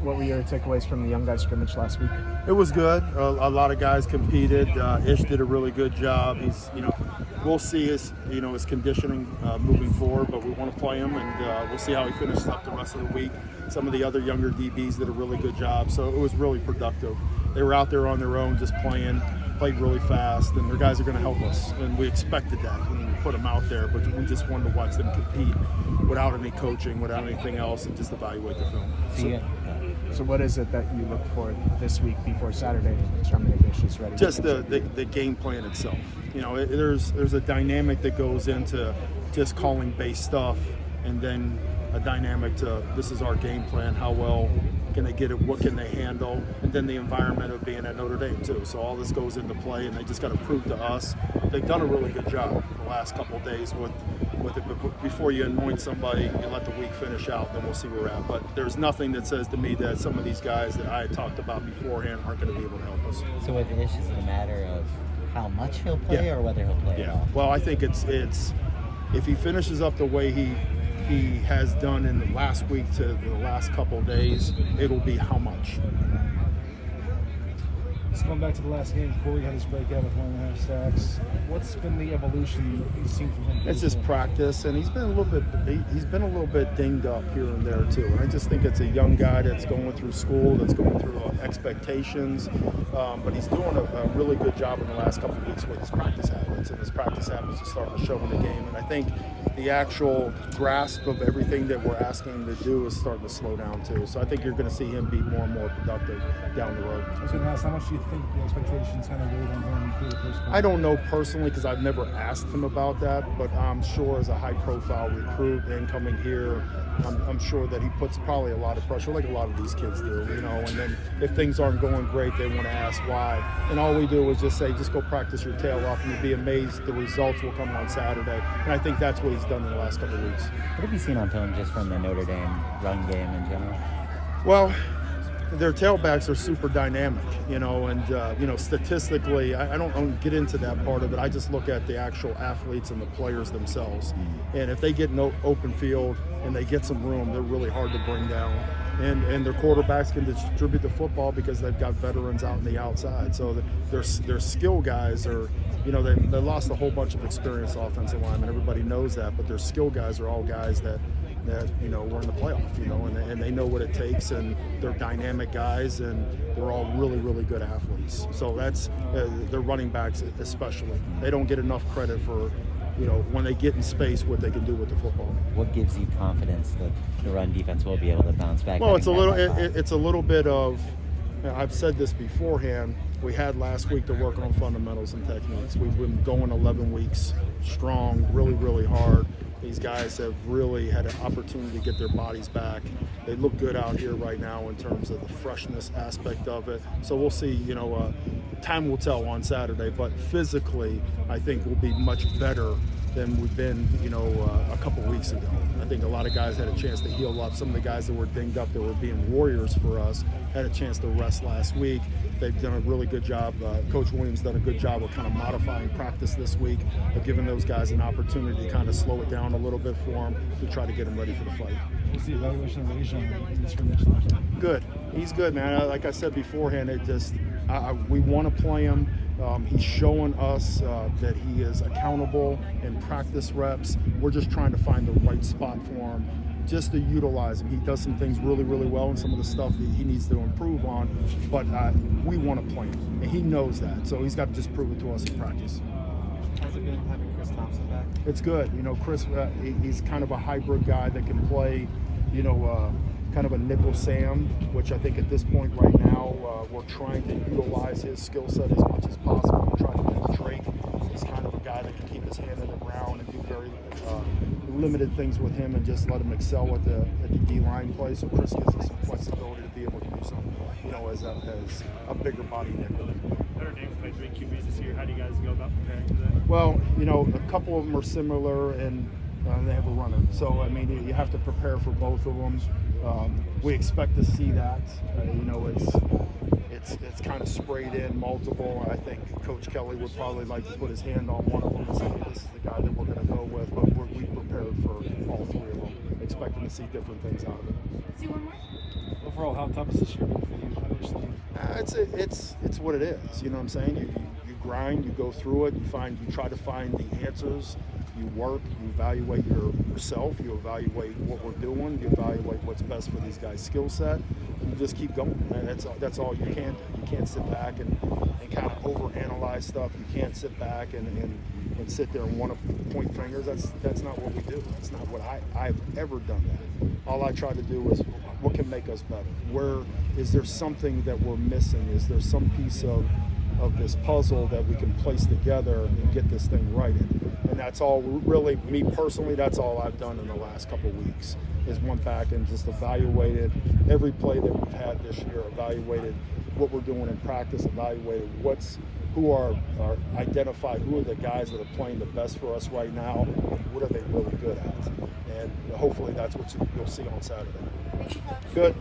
What were your takeaways from the young guys scrimmage last week? It was good. A lot of guys competed. Ish did a really good job. We'll see his conditioning moving forward, but we want to play him, and we'll see how he finishes up the rest of the week. Some of the other younger DBs did a really good job, so it was really productive. They were out there on their own, just played really fast, and their guys are going to help us, and we expected that when we put them out there, but we just wanted to watch them compete without any coaching, without anything else, and just evaluate the film. So what is it that you look for this week before Saturday to determine if Ish is ready? Just the game plan itself. There's a dynamic that goes into just calling base stuff, and then a dynamic to this is our game plan, how well can they get it, what can they handle, and then the environment of being at Notre Dame too. So all this goes into play, and they just got to prove to us they've done a really good job the last couple of days with it. But before you anoint somebody, you let the week finish out, then we'll see where we're at. But there's nothing that says to me that some of these guys that I had talked about beforehand aren't going to be able to help us. So with Ish, is it a matter of how much he'll play or whether he'll play at all? Well, I think it's if he finishes up the way he has done in the last week to the last couple of days, it'll be how much. Just going back to the last game, Corey had his breakout with 1.5 sacks. What's been the evolution you've seen from him? It's just practice, and he's been a little bit dinged up here and there too. And I just think it's a young guy that's going through school, that's going through expectations, but he's doing a really good job in the last couple of weeks with his practice habits, and his practice habits are starting to show in the game. And I think the actual grasp of everything that we're asking him to do is starting to slow down too. So I think you're going to see him be more and more productive down the road. I was going to ask, how much do you think the expectations kind of weighed on him through the first couple? I don't know personally because I've never asked him about that, but I'm sure as a high-profile recruit incoming here, I'm sure that he puts probably a lot of pressure, like a lot of these kids do, And then if things aren't going great, they want to ask why. And all we do is just say, just go practice your tail off, and you'll be amazed the results will come on Saturday. And I think that's what he's done in the last couple of weeks. What have you seen on film just from the Notre Dame run game in general? Well, their tailbacks are super dynamic, and statistically, I don't get into that part of it. I just look at the actual athletes and the players themselves. And if they get an open field and they get some room, they're really hard to bring down. And their quarterbacks can distribute the football because they've got veterans out on the outside. So their skill guys are, they lost a whole bunch of experienced offensive linemen. Everybody knows that, but their skill guys are all guys that we're in the playoff, and they know what it takes, and they're dynamic guys, and they're all really, really good athletes. So that's their running backs especially. They don't get enough credit for, when they get in space, what they can do with the football. What gives you confidence that the run defense will be able to bounce back? Well, it's a little bit of, I've said this beforehand, we had last week to work on fundamentals and techniques. We've been going 11 weeks strong, really, really hard. These guys have really had an opportunity to get their bodies back. They look good out here right now in terms of the freshness aspect of it. So we'll see, time will tell on Saturday, but physically, I think we'll be much better than we've been, a couple weeks ago. I think a lot of guys had a chance to heal up. Some of the guys that were dinged up that were being warriors for us had a chance to rest last week. They've done a really good job. Coach Williams done a good job of kind of modifying practice this week, of giving those guys an opportunity to kind of slow it down a little bit for them to try to get them ready for the fight. What's the evaluation of Asia in this scrimmage? Good. He's good, man. Like I said beforehand, we want to play him. He's showing us that he is accountable in practice reps. We're just trying to find the right spot for him, just to utilize him. He does some things really, really well, and some of the stuff that he needs to improve on, but we want to play him, and he knows that. So he's got to just prove it to us in practice. How's it been having Chris Thompson back? It's good. Chris, he's kind of a hybrid guy that can play, kind of a nickel Sam, which I think at this point right now we're trying to utilize his skill set as much as possible. We're trying to get Drake. He's kind of a guy that can keep his hand in the ground and do very limited things with him and just let him excel at the D-line play. So Chris gives us some flexibility to be able to use him, as a bigger body nickel. Notre Dame's played 3 QBs this year. How do you guys go about preparing for that? Well, a couple of them are similar, and they have a runner. So, you have to prepare for both of them. We expect to see that. It's kind of sprayed in multiple. I think Coach Kelly would probably like to put his hand on one of them and say, hey, this is the guy that we're going to go with. But we prepared for all 3 of them, expecting to see different things out of it. See one more? overall, how tough is this year been for you? Obviously, It's what it is. You know what I'm saying? You grind, you go through it, you try to find the answers. You work, you evaluate yourself, you evaluate what we're doing, you evaluate what's best for these guys' skill set. You just keep going. And that's all you can do. You can't sit back and kind of overanalyze stuff. You can't sit back and sit there and want to point fingers. That's not what we do. That's not what I've ever done that. All I try to do is what can make us better. Where is there something that we're missing? Is there some piece of this puzzle that we can place together and get this thing righted? And that's all really, me personally, that's all I've done in the last couple of weeks, is went back and just evaluated every play that we've had this year, evaluated what we're doing in practice, evaluated identified who are the guys that are playing the best for us right now, and what are they really good at. And hopefully that's what you'll see on Saturday. Good.